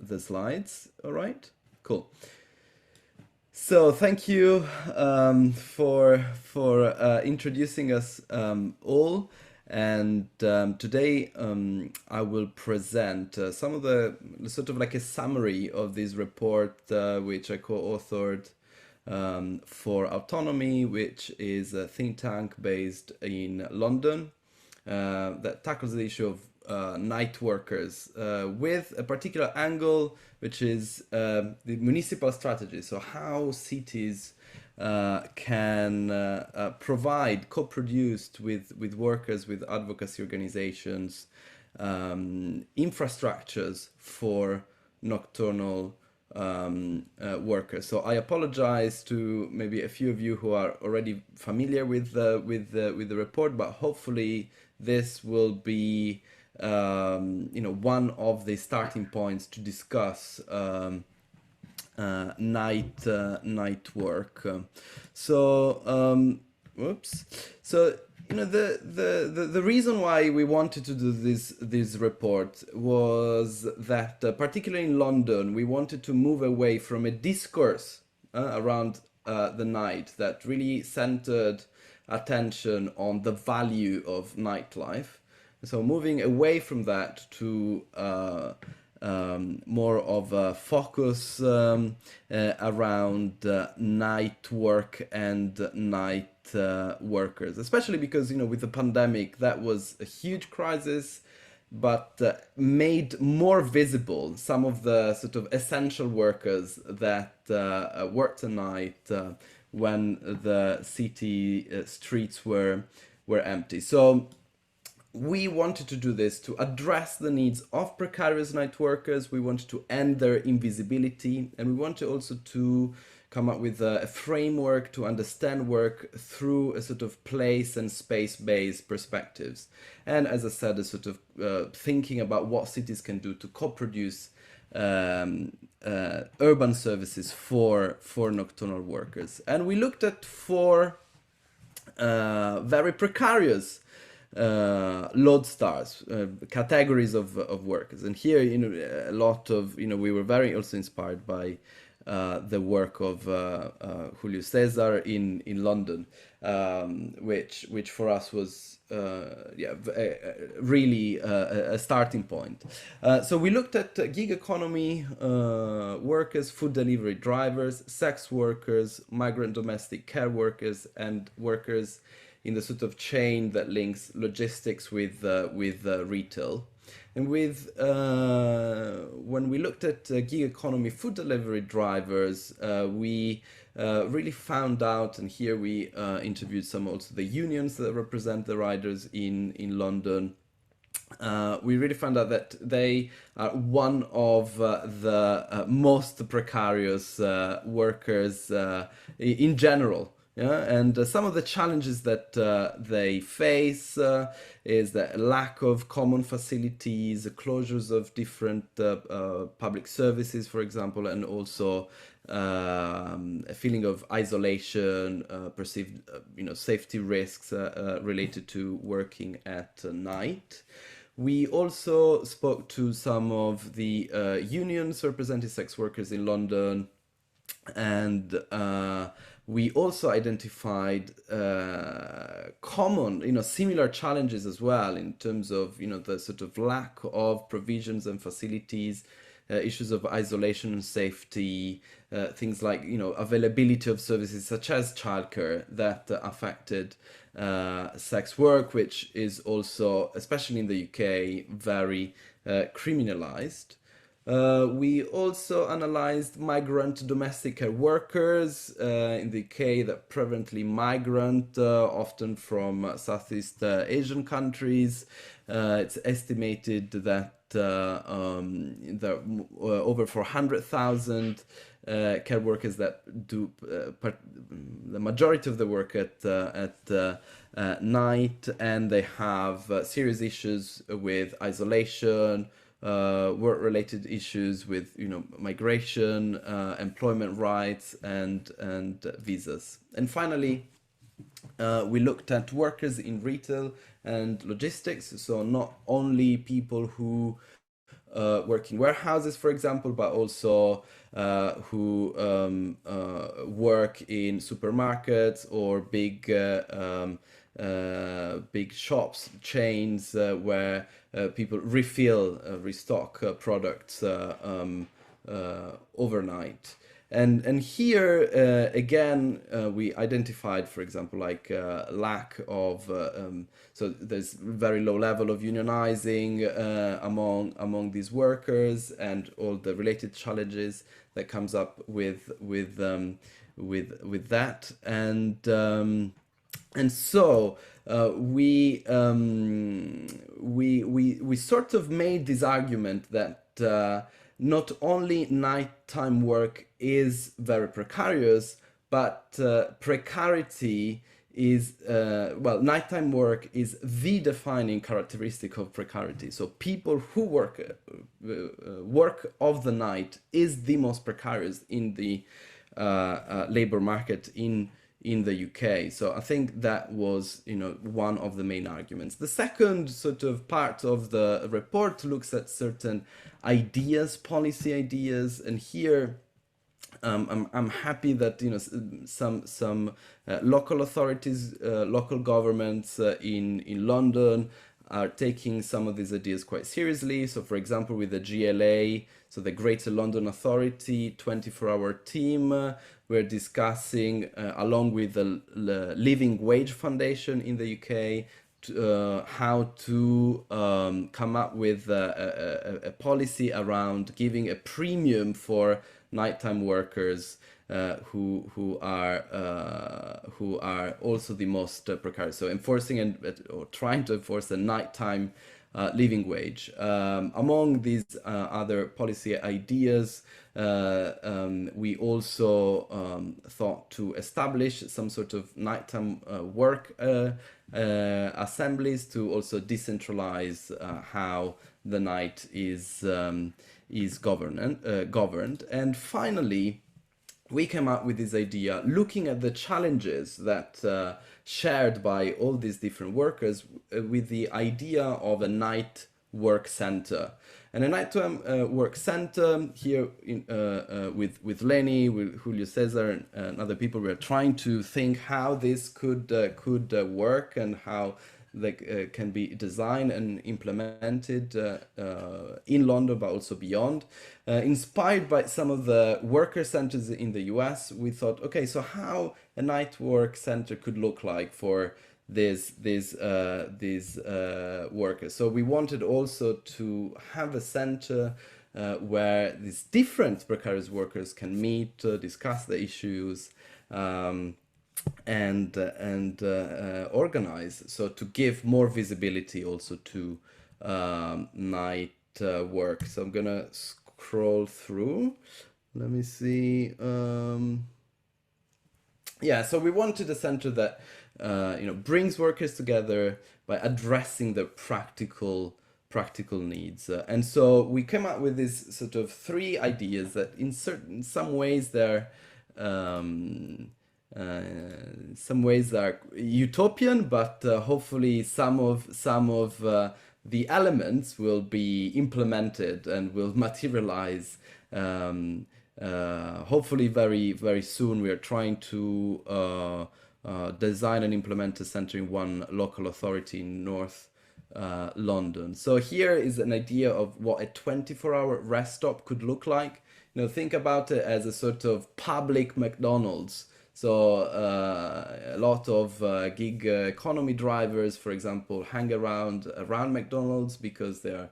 the slides. All right, cool. So thank you for introducing us all. And today I will present some of the sort of like a summary of this report, which I co-authored for Autonomy, which is a think tank based in London that tackles the issue of night workers with a particular angle, which is the municipal strategy. So how cities can provide, co-produced with workers, with advocacy organizations, infrastructures for nocturnal workers. So I apologize to maybe a few of you who are already familiar with the report, but hopefully this will be one of the starting points to discuss night work. Whoops. So the reason why we wanted to do this report was that particularly in London we wanted to move away from a discourse around the night that really centered attention on the value of nightlife. So moving away from that to more of a focus around night work and night workers, especially because with the pandemic that was a huge crisis, but made more visible some of the sort of essential workers that worked at night when the city streets were empty. So we wanted to do this to address the needs of precarious night workers. We wanted to end their invisibility, and we wanted also to come up with a framework to understand work through a sort of place and space-based perspectives. And as I said, a sort of thinking about what cities can do to co-produce urban services for nocturnal workers. And we looked at four very precarious lodestars, categories of workers. And here, a lot of, we were very also inspired by the work of Julio Cesar in London, which for us was really a starting point. So we looked at gig economy workers, food delivery drivers, sex workers, migrant domestic care workers, and workers in the sort of chain that links logistics with retail. And when we looked at gig economy food delivery drivers, we really found out, and here we interviewed some also the unions that represent the riders in London. We really found out that they are one of the most precarious workers in general. Yeah, and some of the challenges that they face is the lack of common facilities, the closures of different public services, for example, and also a feeling of isolation, perceived safety risks related to working at night. We also spoke to some of the unions representing sex workers in London, and we also identified common, similar challenges as well in terms of, the sort of lack of provisions and facilities, issues of isolation and safety, things like, availability of services such as childcare that affected sex work, which is also, especially in the UK, very criminalized. We also analyzed migrant domestic care workers in the UK that prevalently migrant, often from Southeast Asian countries. It's estimated that there are over 400,000 care workers that do the majority of the work at night, and they have serious issues with isolation, work-related issues with migration, employment rights, and visas. And finally, we looked at workers in retail and logistics, so not only people who work in warehouses, for example, but also who work in supermarkets or big shops, chains where people restock products overnight. And here again we identified, for example, like lack of so there's very low level of unionizing among these workers, and all the related challenges that comes up with that. And so we sort of made this argument that not only nighttime work is very precarious, but precarity is nighttime work is the defining characteristic of precarity. So people who work of the night is the most precarious in the labor market in the UK. So I think that was, one of the main arguments. The second sort of part of the report looks at certain ideas, policy ideas, and here I'm happy that some local authorities, local governments in London are taking some of these ideas quite seriously. So, for example, with the GLA, so the Greater London Authority 24-hour team, we're discussing, along with the Living Wage Foundation in the UK, how to come up with a policy around giving a premium for nighttime workers who are also the most precarious. So enforcing or trying to enforce a nighttime living wage. Among these other policy ideas, we also thought to establish some sort of nighttime work assemblies to also decentralize how the night is governed. And finally, we came up with this idea, looking at the challenges that shared by all these different workers, with the idea of a night work center. And a nighttime work center here with Lenny, with Julio Cesar, and other people, we are trying to think how this could work and how they can be designed and implemented in London, but also beyond. Inspired by some of the worker centers in the US, we thought, okay, so how a night work center could look like for these workers. So we wanted also to have a center where these different precarious workers can meet, discuss the issues, and organize, so to give more visibility also to night work. So I'm gonna scroll through. Let me see. Yeah, so we wanted a center that brings workers together by addressing their practical needs, and so we came up with this sort of three ideas that in some ways they're some ways are utopian, but hopefully some of the elements will be implemented and will materialize. Hopefully very, very soon. We are trying to design and implement a center in one local authority in North London. So here is an idea of what a 24-hour rest stop could look like. Think about it as a sort of public McDonald's. So a lot of gig economy drivers, for example, hang around McDonald's because they're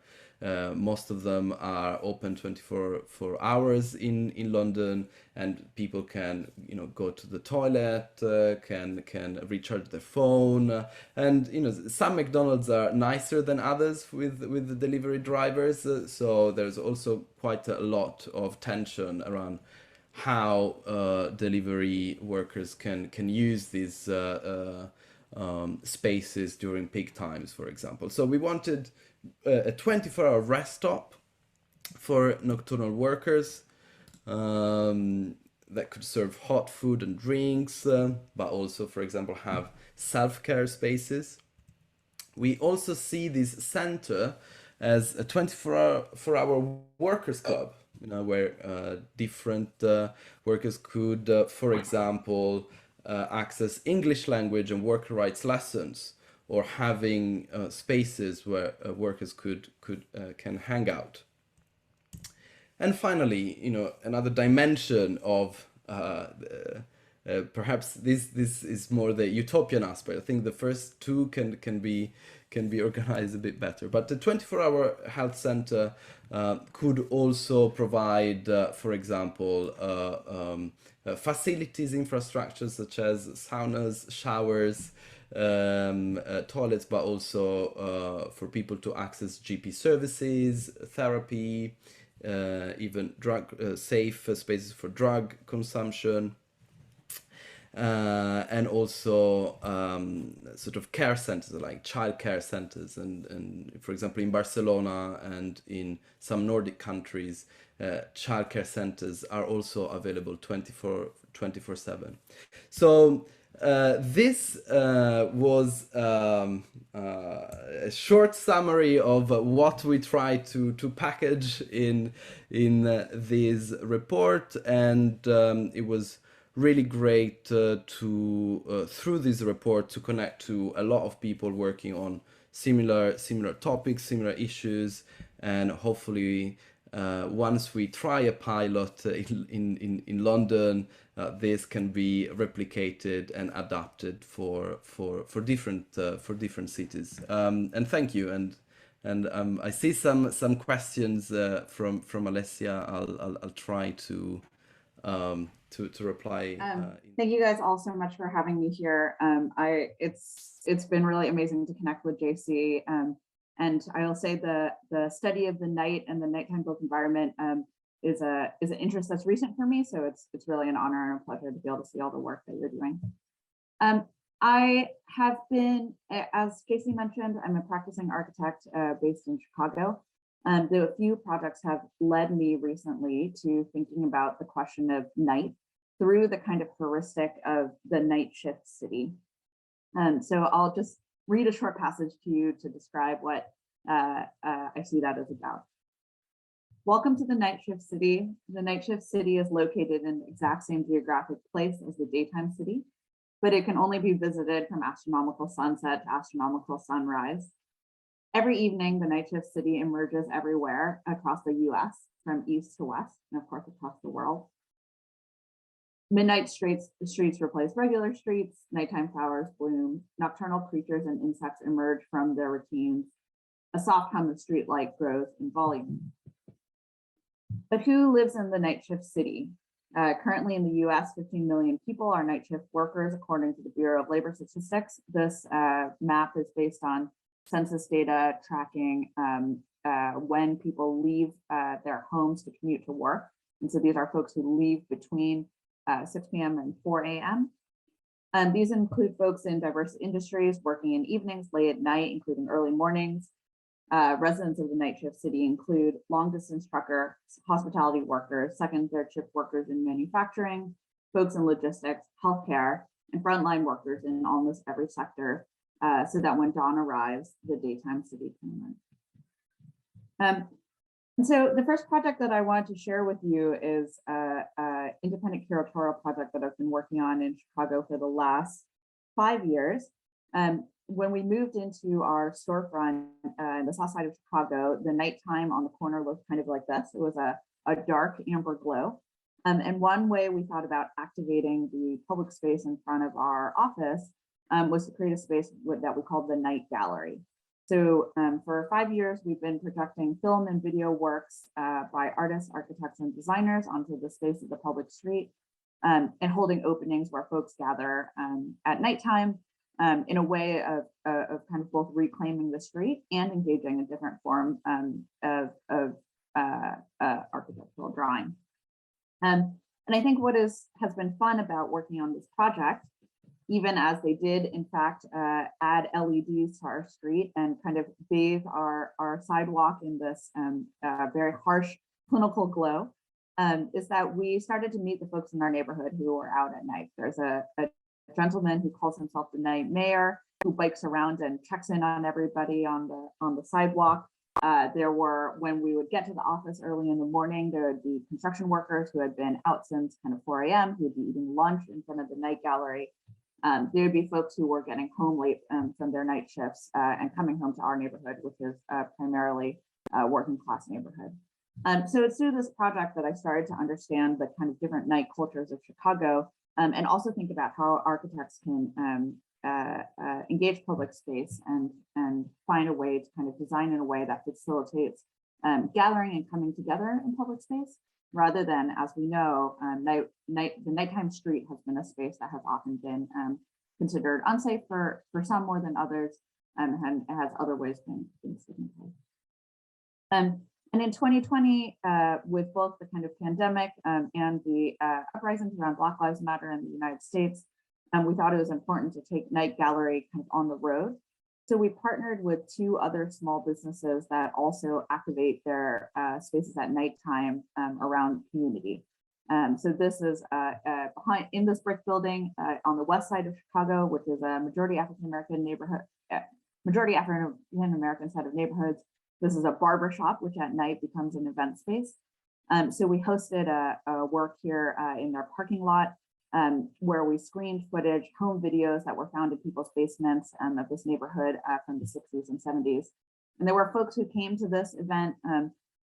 most of them are open 24 hours in London, and people can go to the toilet, can recharge their phone, and some McDonald's are nicer than others with the delivery drivers. So there's also quite a lot of tension around how delivery workers can use these spaces during peak times, for example. So we wanted a 24-hour rest stop for nocturnal workers that could serve hot food and drinks, but also, for example, have self-care spaces. We also see this center as a 24-hour workers club, where different workers could, for example, access English language and worker rights lessons, or having spaces where workers can hang out. And finally, another dimension of perhaps this is more the utopian aspect. I think the first two can be organized a bit better. But the 24-hour health center could also provide, for example, facilities, infrastructures such as saunas, showers, toilets, but also for people to access GP services, therapy, even drug safe spaces for drug consumption. And also sort of care centers like child care centers, and for example in Barcelona and in some Nordic countries, child care centers are also available 24/7. So this was a short summary of what we try to package in this report, and it was really great through this report to connect to a lot of people working on similar topics, similar issues, and hopefully once we try a pilot in London, this can be replicated and adapted for different cities. And thank you. And I see some questions from Alessia. I'll try to reply. Thank you guys all so much for having me here. It's been really amazing to connect with JC. And I will say the study of the night and the nighttime built environment is an interest that's recent for me. So it's really an honor and a pleasure to be able to see all the work that you're doing. I have been, as JC mentioned, I'm a practicing architect based in Chicago. Though a few projects have led me recently to thinking about the question of night through the kind of heuristic of the night shift city. So I'll just read a short passage to you to describe what I see that as about. Welcome to the night shift city. The night shift city is located in the exact same geographic place as the daytime city, but it can only be visited from astronomical sunset to astronomical sunrise. Every evening, the night shift city emerges everywhere across the US, from east to west, and of course across the world. Midnight streets replace regular streets, nighttime flowers bloom, nocturnal creatures and insects emerge from their routines. A soft hum of street light grows in volume. But who lives in the night shift city? Currently in the US, 15 million people are night shift workers, according to the Bureau of Labor Statistics. This map is based on census data tracking when people leave their homes to commute to work. And so these are folks who leave between 6 p.m. and 4 a.m. These include folks in diverse industries working in evenings, late at night, including early mornings. Residents of the night shift city include long distance truckers, hospitality workers, second, third shift workers in manufacturing, folks in logistics, healthcare, and frontline workers in almost every sector, so that when dawn arrives, the daytime city can emerge. And so the first project that I wanted to share with you is an independent curatorial project that I've been working on in Chicago for the last 5 years. When we moved into our storefront in the south side of Chicago, the nighttime on the corner looked kind of like this. It was a dark amber glow. And one way we thought about activating the public space in front of our office was to create a space that we called the Night Gallery. So for 5 years, we've been projecting film and video works by artists, architects, and designers onto the space of the public street, and holding openings where folks gather at nighttime in a way of kind of both reclaiming the street and engaging a different form of architectural drawing. And I think what has been fun about working on this project, even as they did, in fact, add LEDs to our street and kind of bathe our sidewalk in this very harsh clinical glow, is that we started to meet the folks in our neighborhood who are out at night. There's a gentleman who calls himself the night mayor, who bikes around and checks in on everybody on the sidewalk. There were, when we would get to the office early in the morning, there would be construction workers who had been out since kind of 4 a.m. who would be eating lunch in front of the night gallery. There would be folks who were getting home late from their night shifts and coming home to our neighborhood, which is primarily a working class neighborhood. So it's through this project that I started to understand the kind of different night cultures of Chicago, and also think about how architects can engage public space and find a way to kind of design in a way that facilitates gathering and coming together in public space, rather than, as we know, the nighttime street has been a space that has often been considered unsafe for some more than others, and has other ways been stigmatized. And in 2020, with both the kind of pandemic and the uprisings around Black Lives Matter in the United States, we thought it was important to take Night Gallery kind of on the road. So we partnered with 2 other small businesses that also activate their spaces at nighttime around community. So this is behind in this brick building on the west side of Chicago, which is a majority African-American neighborhood, majority African-American set of neighborhoods. This is a barber shop, which at night becomes an event space. So we hosted a work here in their parking lot, where we screened footage, home videos that were found in people's basements of this neighborhood from the 60s and 70s. And there were folks who came to this event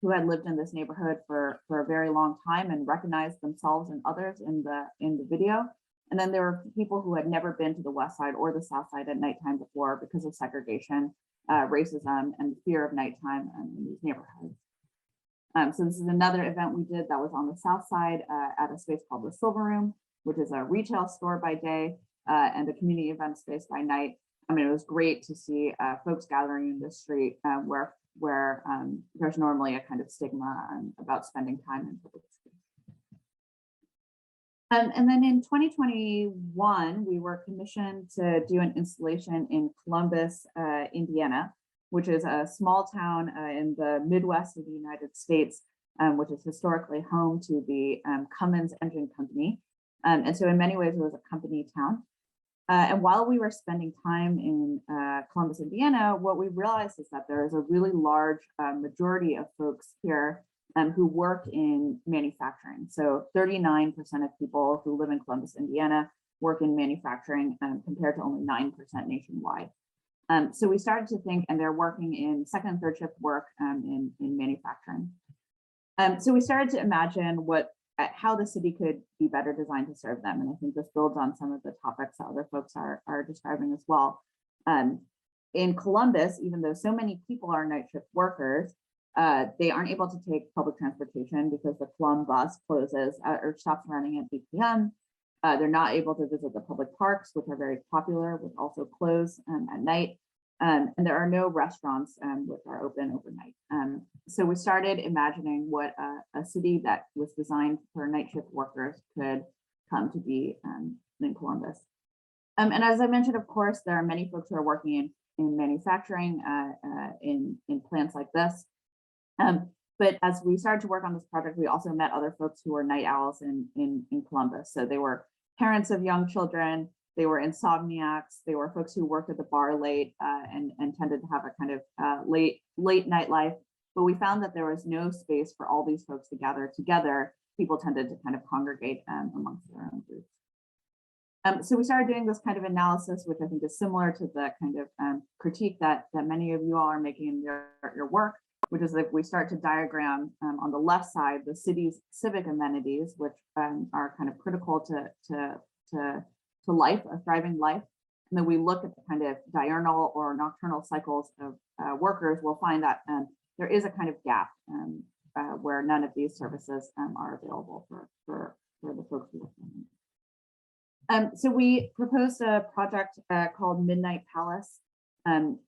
who had lived in this neighborhood for a very long time and recognized themselves and others in the video. And then there were people who had never been to the west side or the south side at nighttime before because of segregation, racism, and fear of nighttime in these neighborhoods. So this is another event we did that was on the south side at a space called the Silver Room, which is a retail store by day and a community event space by night. I mean, it was great to see folks gathering in the street where there's normally a kind of stigma about spending time in public space. And then in 2021, we were commissioned to do an installation in Columbus, Indiana, which is a small town in the Midwest of the United States, which is historically home to the Cummins Engine Company. And so in many ways, it was a company town. And while we were spending time in Columbus, Indiana, what we realized is that there is a really large majority of folks here who work in manufacturing. So 39% of people who live in Columbus, Indiana, work in manufacturing compared to only 9% nationwide. So we started to think, and they're working in second and third shift work in manufacturing. So we started to imagine how the city could be better designed to serve them. And I think this builds on some of the topics that other folks are describing as well. In Columbus, even though so many people are night shift workers, they aren't able to take public transportation because the Plum bus closes or stops running at 8 p.m. They're not able to visit the public parks, which are very popular, which also close at night. And there are no restaurants which are open overnight. So we started imagining what a city that was designed for night shift workers could come to be in Columbus. And as I mentioned, of course, there are many folks who are working in manufacturing in plants like this. But as we started to work on this project, we also met other folks who were night owls in Columbus. So they were parents of young children, they were insomniacs, they were folks who worked at the bar late and tended to have a kind of late nightlife. But we found that there was no space for all these folks to gather together. People tended to kind of congregate amongst their own groups. So we started doing this kind of analysis, which I think is similar to the kind of critique that many of you all are making in your work, which is if we start to diagram on the left side, the city's civic amenities, which are kind of critical to life, a thriving life. And then we look at the kind of diurnal or nocturnal cycles of workers, we'll find that there is a kind of gap where none of these services are available for the folks who work in them. So we proposed a project called Midnight Palace,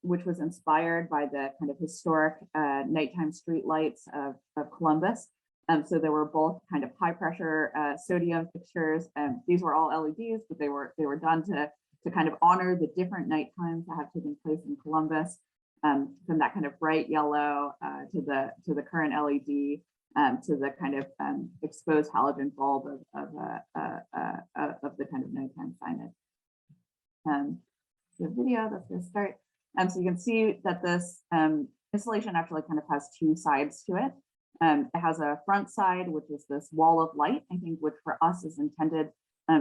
which was inspired by the kind of historic nighttime street lights of Columbus. So there were both kind of high pressure sodium fixtures. These were all LEDs, but they were done to kind of honor the different night times that have taken place in Columbus, from that kind of bright yellow to the current LED, to the kind of exposed halogen bulb of the kind of nighttime signage. The video that's going to start. So you can see that this installation actually kind of has two sides to it. It has a front side, which is this wall of light, I think, which for us is intended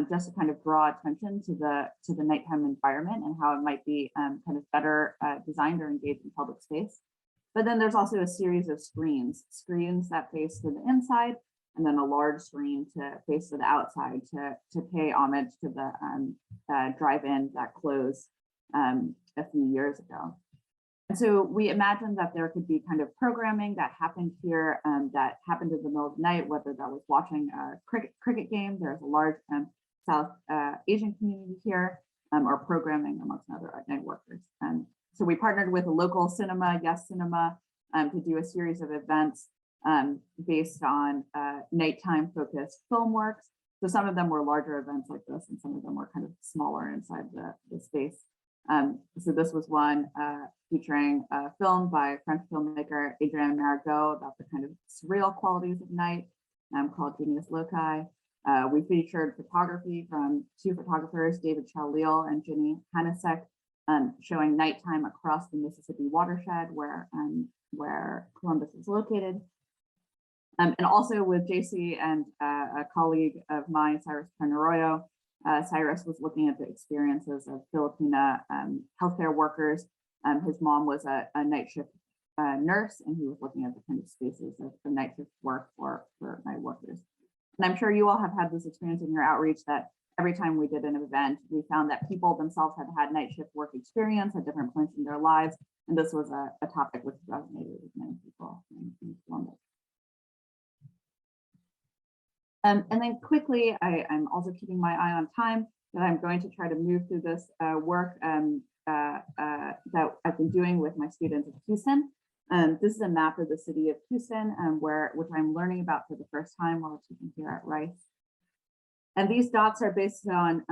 just to kind of draw attention to the nighttime environment and how it might be kind of better designed or engaged in public space. But then there's also a series of screens that face to the inside, and then a large screen to face to the outside to pay homage to the drive-in that closed a few years ago. And so we imagined that there could be kind of programming that happened here that happened in the middle of the night, whether that was watching a cricket game. There's a large South Asian community here, or programming amongst other night workers. So we partnered with a local cinema, Yes Cinema, to do a series of events based on nighttime focused film works. So some of them were larger events like this, and some of them were kind of smaller inside the space. So this was one featuring a film by French filmmaker Adrien Marigot about the kind of surreal qualities of night, called Genius Loci. We featured photography from two photographers, David Chalil and Jenny Hanasek, showing nighttime across the Mississippi watershed where Columbus is located. And also with JC and a colleague of mine, Cyrus Penarroyo, Cyrus was looking at the experiences of Filipina healthcare workers. His mom was a night shift nurse, and he was looking at the kind of spaces of the night shift work for night workers. And I'm sure you all have had this experience in your outreach that every time we did an event, we found that people themselves had had night shift work experience at different points in their lives. And this was a topic which resonated with many people in Columbus. And then quickly, I'm also keeping my eye on time, that I'm going to try to move through this work that I've been doing with my students at Houston. This is a map of the city of Houston, which I'm learning about for the first time while teaching here at Rice. And these dots are based on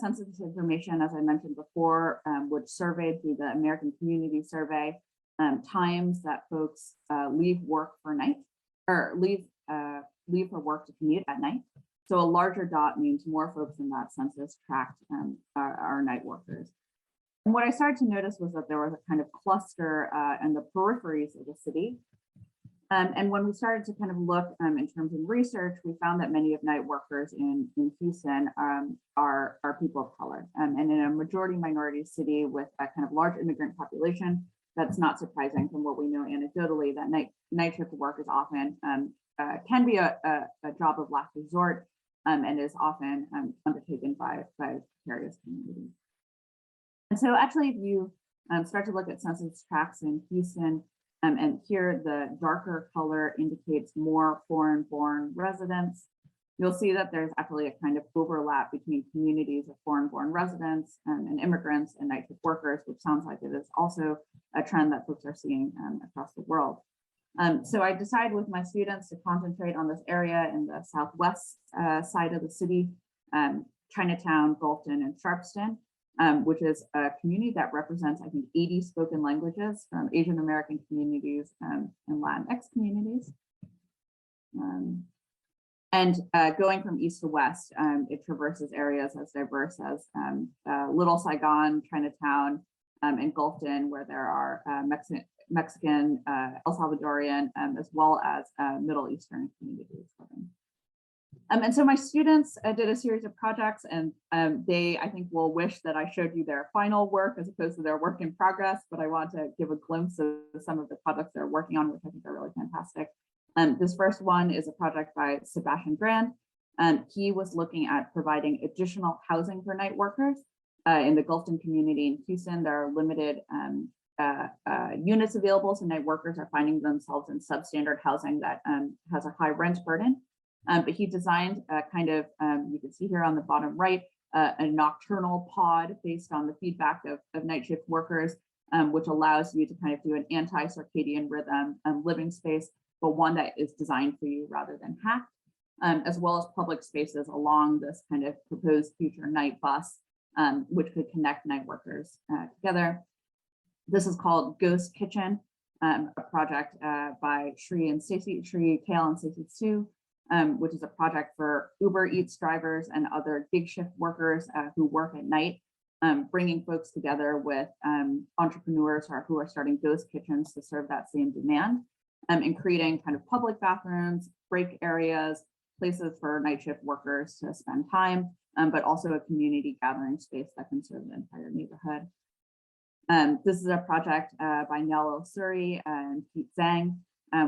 census information, as I mentioned before, which surveyed through the American Community Survey, times that folks leave work for night, or leave for work to commute at night. So a larger dot means more folks in that census tracked are night workers. And what I started to notice was that there was a kind of cluster in the peripheries of the city. And when we started to kind of look in terms of research, we found that many of night workers in Houston are people of color. And in a majority minority city with a kind of large immigrant population, that's not surprising from what we know anecdotally, that night shift work is often, can be a job of last resort, and is often undertaken by precarious communities. And so actually, if you start to look at census tracts in Houston, and here the darker color indicates more foreign-born residents, you'll see that there's actually a kind of overlap between communities of foreign-born residents and immigrants and night shift workers, which sounds like it is also a trend that folks are seeing across the world. So I decided with my students to concentrate on this area in the southwest side of the city, Chinatown, Gulfton, and Sharpston, which is a community that represents, I think, 80 spoken languages from Asian American communities and Latinx communities. And going from east to west, it traverses areas as diverse as Little Saigon, Chinatown, and Gulfton, where there are Mexican, El Salvadorian, as well as Middle Eastern communities living. And so my students did a series of projects, and they, I think, will wish that I showed you their final work as opposed to their work in progress, but I want to give a glimpse of some of the projects they're working on, which I think are really fantastic. This first one is a project by Sebastian Grand. He was looking at providing additional housing for night workers in the Gulfton community in Houston. There are limited units available, so night workers are finding themselves in substandard housing that has a high rent burden. But he designed a kind of, you can see here on the bottom right, a nocturnal pod based on the feedback of night shift workers, which allows you to kind of do an anti-circadian rhythm living space, but one that is designed for you rather than hacked, as well as public spaces along this kind of proposed future night bus, which could connect night workers together. This is called Ghost Kitchen, a project by Kale and Stacey Sue, which is a project for Uber Eats drivers and other gig shift workers who work at night bringing folks together with entrepreneurs who are starting ghost kitchens to serve that same demand, and creating kind of public bathrooms, break areas, places for night shift workers to spend time, but also a community gathering space that can serve the entire neighborhood. This is a project by Nell Osuri and Pete Zhang,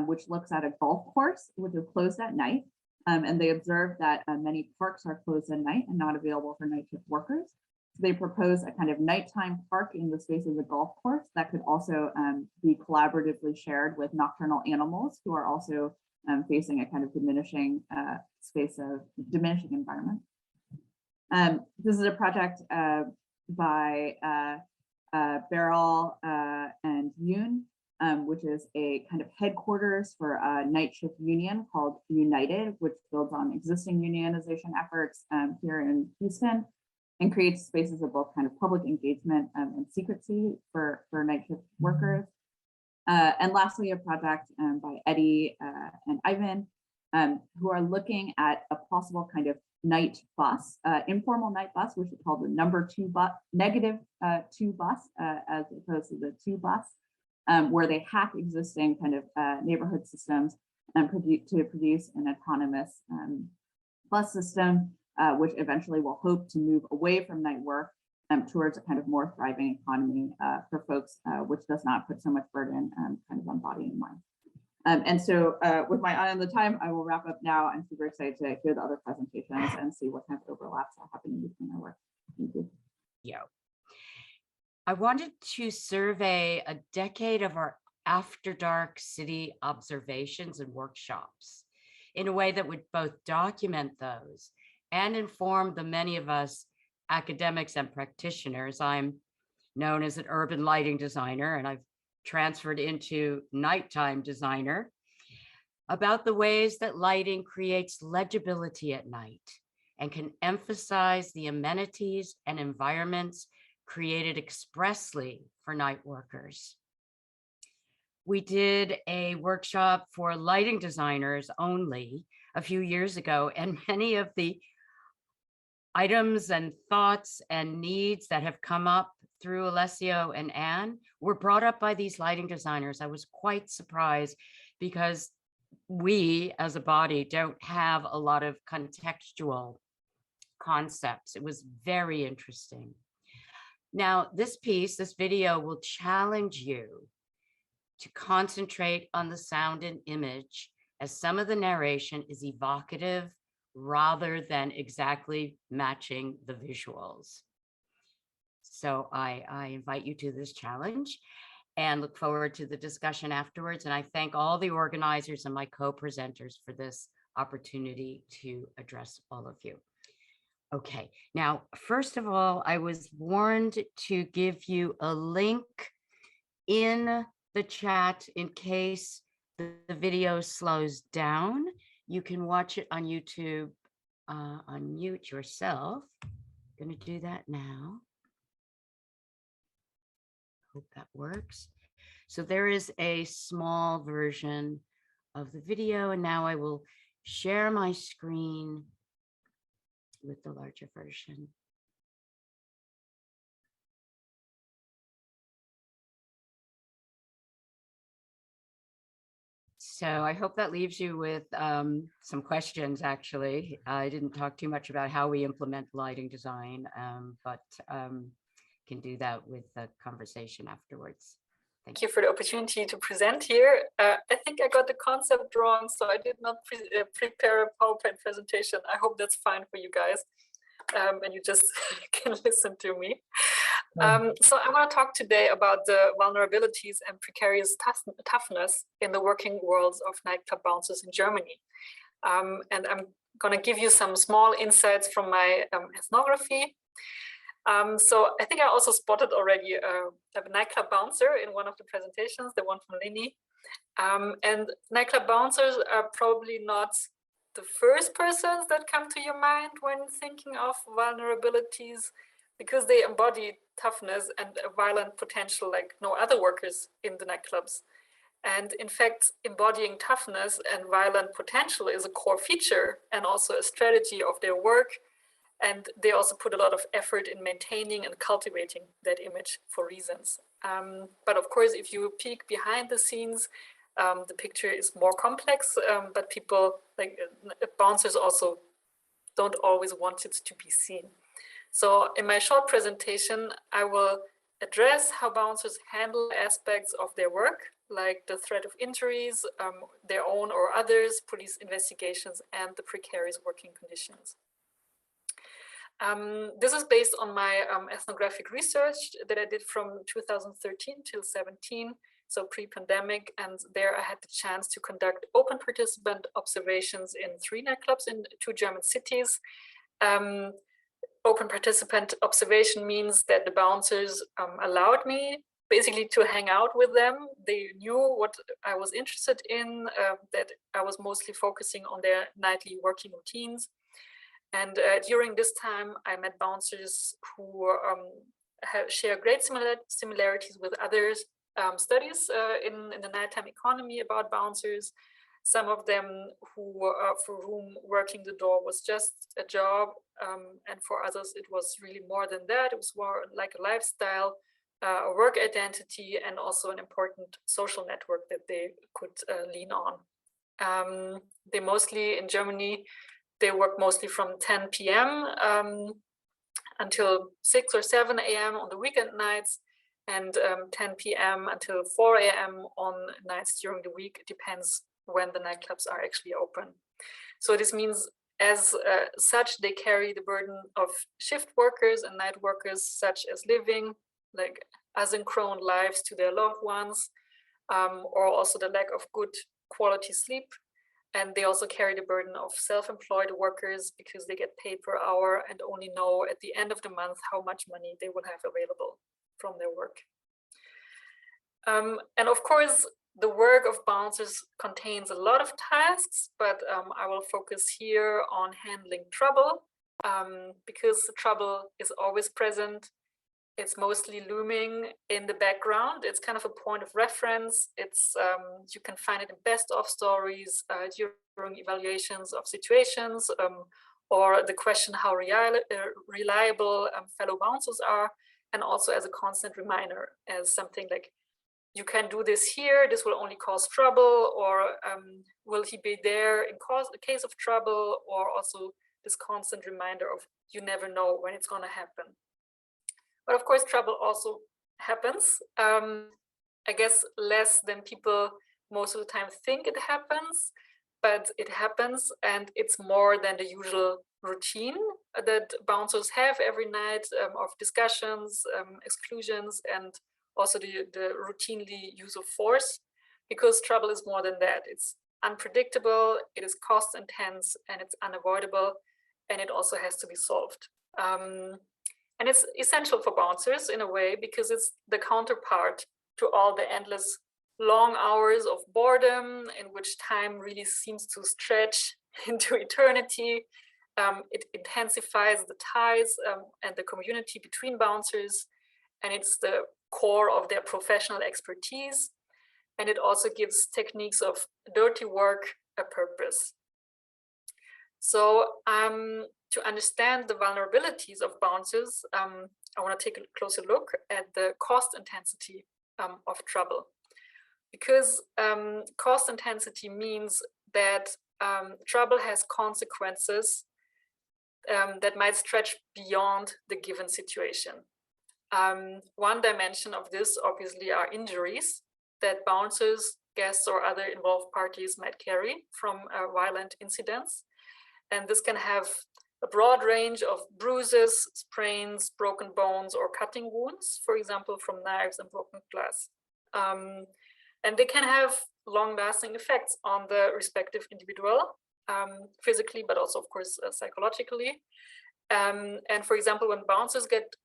which looks at a golf course, which is closed at night. And they observed that many parks are closed at night and not available for night shift workers. So they propose a kind of nighttime park in the space of the golf course that could also be collaboratively shared with nocturnal animals who are also facing a kind of diminishing diminishing environment. This is a project by Beryl and Yoon, which is a kind of headquarters for a night shift union called United, which builds on existing unionization efforts here in Houston and creates spaces of both kind of public engagement and secrecy for night shift workers. And lastly, a project by Eddie and Ivan, who are looking at a possible kind of night bus, informal night bus, which is called the -2 bus, as opposed to the 2 bus, where they hack existing kind of neighborhood systems and produce an autonomous bus system, which eventually will hope to move away from night work towards a kind of more thriving economy for folks, which does not put so much burden kind of on body and mind. And so with my eye on the time, I will wrap up now. I'm super excited to hear the other presentations and see what kind of overlaps are happening between our work. Thank you. Yeah. I wanted to survey a decade of our after dark city observations and workshops in a way that would both document those and inform the many of us academics and practitioners. I'm known as an urban lighting designer, and I've transferred into nighttime designer, about the ways that lighting creates legibility at night and can emphasize the amenities and environments created expressly for night workers. We did a workshop for lighting designers only a few years ago, and many of the items and thoughts and needs that have come up through Alessio and Anne were brought up by these lighting designers. I was quite surprised because we as a body don't have a lot of contextual concepts. It was very interesting. Now, this video will challenge you to concentrate on the sound and image, as some of the narration is evocative rather than exactly matching the visuals. So I invite you to this challenge and look forward to the discussion afterwards. And I thank all the organizers and my co-presenters for this opportunity to address all of you. Okay, now, first of all, I was warned to give you a link in the chat in case the video slows down. You can watch it on YouTube. Unmute yourself. I'm going to do that now. Hope that works. So there is a small version of the video, and now I will share my screen with the larger version. So I hope that leaves you with some questions, actually. I didn't talk too much about how we implement lighting design, but can do that with the conversation afterwards. Thank you for the opportunity to present here. I think I got the concept wrong, so I did not prepare a PowerPoint presentation. I hope that's fine for you guys, and you just can listen to me. So I want to talk today about the vulnerabilities and precarious toughness in the working worlds of nightclub bouncers in Germany. And I'm going to give you some small insights from my ethnography. So I think I also spotted already a nightclub bouncer in one of the presentations, the one from Lini. And nightclub bouncers are probably not the first persons that come to your mind when thinking of vulnerabilities, because they embody toughness and a violent potential like no other workers in the nightclubs. And in fact, embodying toughness and violent potential is a core feature and also a strategy of their work. And they also put a lot of effort in maintaining and cultivating that image for reasons. But of course, if you peek behind the scenes, the picture is more complex, but people like bouncers also don't always want it to be seen. So in my short presentation, I will address how bouncers handle aspects of their work, like the threat of injuries, their own or others, police investigations, and the precarious working conditions. This is based on my ethnographic research that I did from 2013 till 17, so pre-pandemic, and there I had the chance to conduct open participant observations in 3 nightclubs in 2 German cities. Open participant observation means that the bouncers allowed me basically to hang out with them. They knew what I was interested in, that I was mostly focusing on their nightly working routines. And during this time, I met bouncers who share great similarities with others studies in the nighttime economy about bouncers. Some of them who, for whom working the door was just a job, and for others it was really more than that. It was more like a lifestyle, a work identity, and also an important social network that they could lean on. They mostly, in Germany, they work mostly from 10 p.m. Until 6 or 7 a.m. on the weekend nights, and 10 p.m. until 4 a.m. on nights during the week. It depends when the nightclubs are actually open. So this means as such, they carry the burden of shift workers and night workers, such as living like asynchronous lives to their loved ones, or also the lack of good quality sleep. And they also carry the burden of self-employed workers because they get paid per hour and only know at the end of the month how much money they will have available from their work. And of course, the work of bouncers contains a lot of tasks, but I will focus here on handling trouble, because trouble is always present. It's mostly looming in the background. It's kind of a point of reference. It's you can find it in best-of stories during evaluations of situations, or the question how reliable fellow bouncers are, and also as a constant reminder, as something like, you can do this here, this will only cause trouble, or will he be there in case of trouble, or also this constant reminder of you never know when it's going to happen. But of course, trouble also happens. I guess less than people most of the time think it happens, but it happens, and it's more than the usual routine that bouncers have every night of discussions, exclusions, and also the routinely use of force, because trouble is more than that. It's unpredictable, it is cost intense, and it's unavoidable, and it also has to be solved. And it's essential for bouncers in a way, because it's the counterpart to all the endless long hours of boredom in which time really seems to stretch into eternity. It intensifies the ties and the community between bouncers, and it's the core of their professional expertise. And it also gives techniques of dirty work a purpose. So to understand the vulnerabilities of bouncers, I want to take a closer look at the cost intensity of trouble. Because cost intensity means that trouble has consequences that might stretch beyond the given situation. One dimension of this obviously are injuries that bouncers, guests, or other involved parties might carry from violent incidents. And this can have a broad range of bruises, sprains, broken bones, or cutting wounds, for example, from knives and broken glass. And they can have long-lasting effects on the respective individual, physically, but also, of course, psychologically. And for example, when bouncers get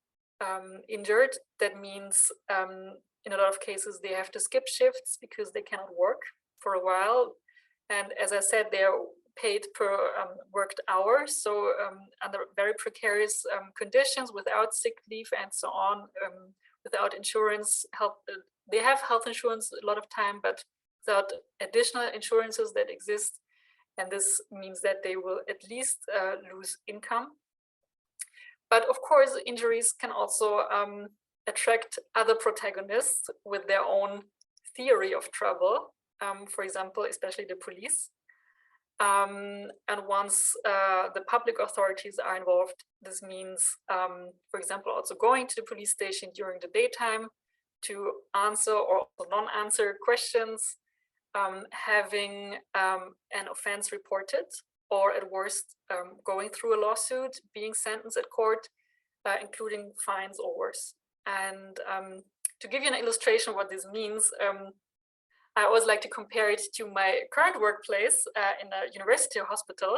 injured, that means in a lot of cases they have to skip shifts because they cannot work for a while. And as I said, they're paid per worked hour, so under very precarious conditions, without sick leave and so on, without insurance. They have health insurance a lot of time, but without additional insurances that exist. And this means that they will at least lose income. But of course, injuries can also attract other protagonists with their own theory of trouble, for example, especially the police. And once the public authorities are involved, this means, for example, also going to the police station during the daytime to answer or non-answer questions, having an offense reported, or at worst, going through a lawsuit, being sentenced at court, including fines or worse. And to give you an illustration of what this means, I always like to compare it to my current workplace in a university hospital,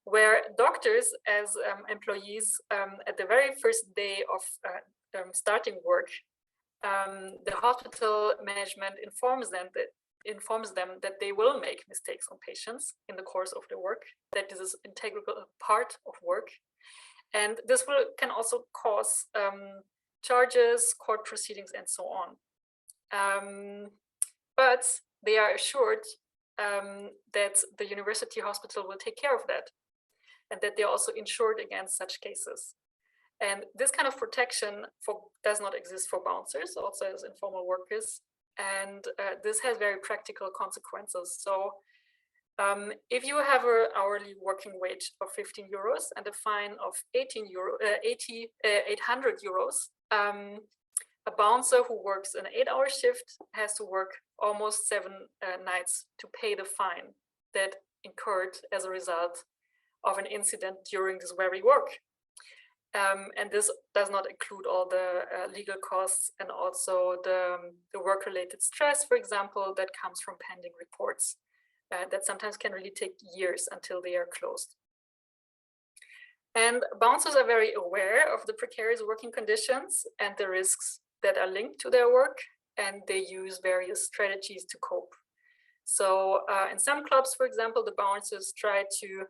where doctors as employees at the very first day of starting work, the hospital management informs them that they will make mistakes on patients in the course of their work, that this is an integral part of work. And this can also cause charges, court proceedings, and so on. But they are assured that the university hospital will take care of that, and that they are also insured against such cases. And this kind of protection does not exist for bouncers, also as informal workers. And this has very practical consequences. So if you have an hourly working wage of 15 euros and a fine of 800 euros, a bouncer who works an 8-hour shift has to work almost 7 nights to pay the fine that incurred as a result of an incident during this very work. And this does not include all the legal costs and also the work-related stress, for example, that comes from pending reports that sometimes can really take years until they are closed. And bouncers are very aware of the precarious working conditions and the risks that are linked to their work, and they use various strategies to cope. So in some clubs, for example, the bouncers try to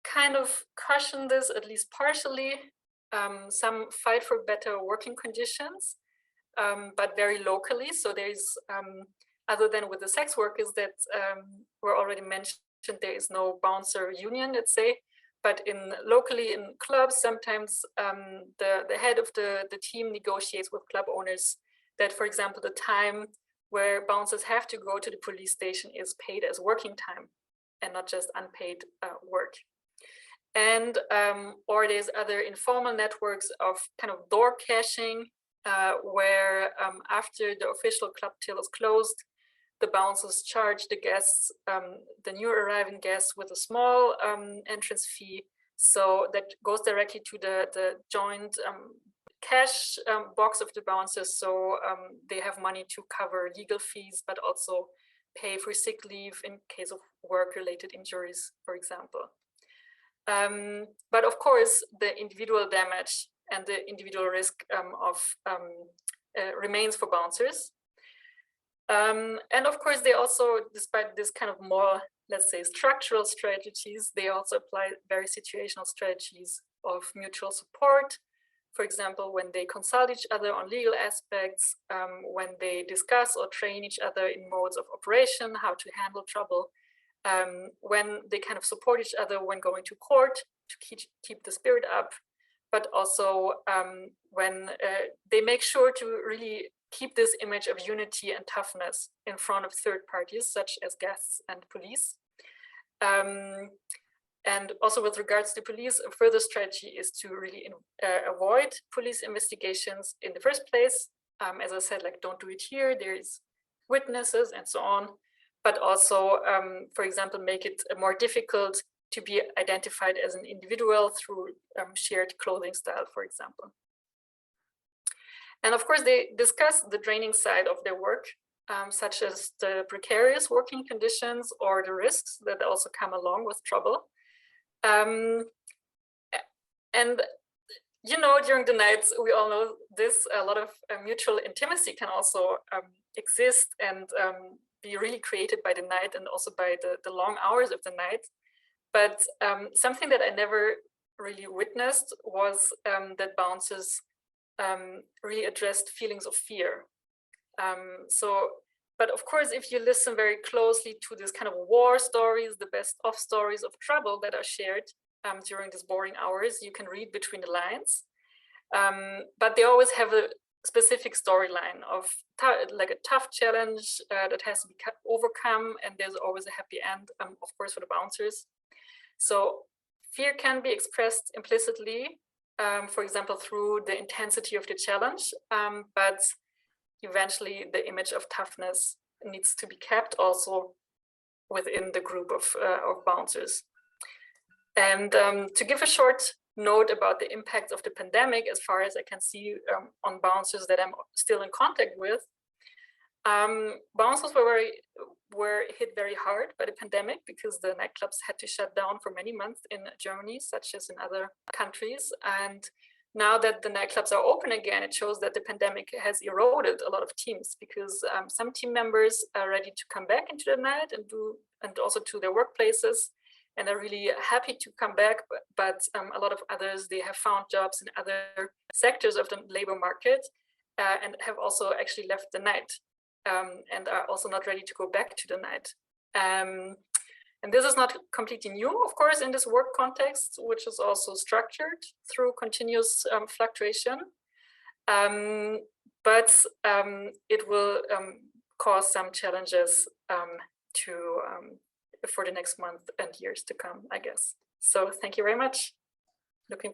kind of cushion this, at least partially. Some fight for better working conditions, but very locally. So there's, other than with the sex workers that were already mentioned, there is no bouncer union, let's say. But locally in clubs, sometimes the head of the team negotiates with club owners that, for example, the time where bouncers have to go to the police station is paid as working time and not just unpaid work. And or there's other informal networks of kind of door cashing, where after the official club till is closed, the bouncers charge the guests, the new arriving guests, with a small entrance fee. So that goes directly to the joint cash box of the bouncers. So they have money to cover legal fees, but also pay for sick leave in case of work-related injuries, for example. But of course, the individual damage and the individual risk remains for bouncers. And of course, they also, despite this kind of more, let's say, structural strategies, they also apply very situational strategies of mutual support. For example, when they consult each other on legal aspects, when they discuss or train each other in modes of operation, how to handle trouble, when they kind of support each other when going to court to keep the spirit up, but also when they make sure to really keep this image of unity and toughness in front of third parties, such as guests and police. And also with regards to police, a further strategy is to really avoid police investigations in the first place. As I said, like, don't do it here, there's witnesses and so on. But also, for example, make it more difficult to be identified as an individual through shared clothing style, for example. And of course, they discuss the draining side of their work, such as the precarious working conditions or the risks that also come along with trouble. And, you know, during the nights, we all know this, a lot of mutual intimacy can also exist and be really created by the night and also by the long hours of the night. But something that I never really witnessed was that bouncers really addressed feelings of fear. But of course, if you listen very closely to this kind of war stories, the best of stories of trouble that are shared, during these boring hours. You can read between the lines, but they always have a specific storyline of like a tough challenge that has to be overcome, and there's always a happy end, of course, for the bouncers. So fear can be expressed implicitly, for example, through the intensity of the challenge, but eventually the image of toughness needs to be kept also within the group of bouncers. And to give a short note about the impact of the pandemic, as far as I can see on bouncers that I'm still in contact with, bouncers were hit very hard by the pandemic because the nightclubs had to shut down for many months in Germany, such as in other countries. And now that the nightclubs are open again, it shows that the pandemic has eroded a lot of teams, because some team members are ready to come back into the night and also to their workplaces, and are really happy to come back. But a lot of others, they have found jobs in other sectors of the labor market and have also actually left the night and are also not ready to go back to the night. And this is not completely new, of course, in this work context, which is also structured through continuous fluctuation. But it will cause some challenges for the next month and years to come, I guess. So thank you very much. Looking